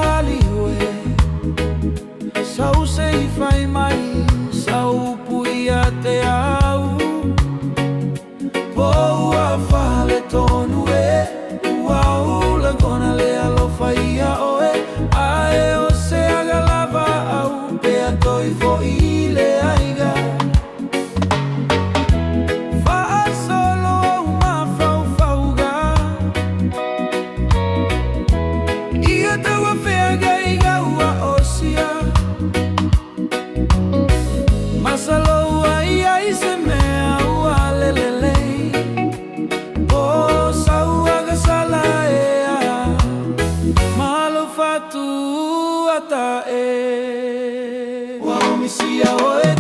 haliwe Sau sei fai mai Sau pui a te au Pou a fale tonu e Uau lagona le alo fai a oe Ae o se agalava au Pe a toi fo i le aiga Faa solo au ma fau fauga Ia tau a fea gaiga ua osia Masalo ai ai se mea ua lelelei O sau agasala ea Malo fatu ata e Wa omisia oe